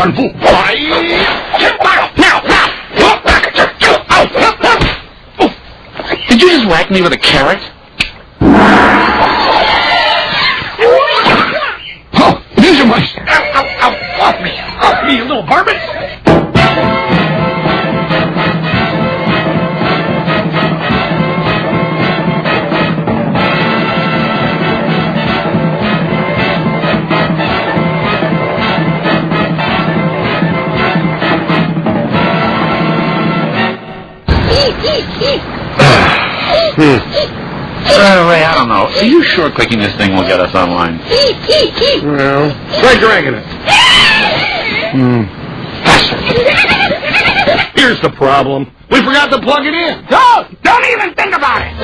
Kung Fu. Did you just whack me with a carrot? Oh, these are my... Ow. Off me, you little varmints. Ray, I don't know. Are you sure clicking this thing will get us online? Well, try dragging it. Here's the problem. We forgot to plug it in. No, don't even think about it.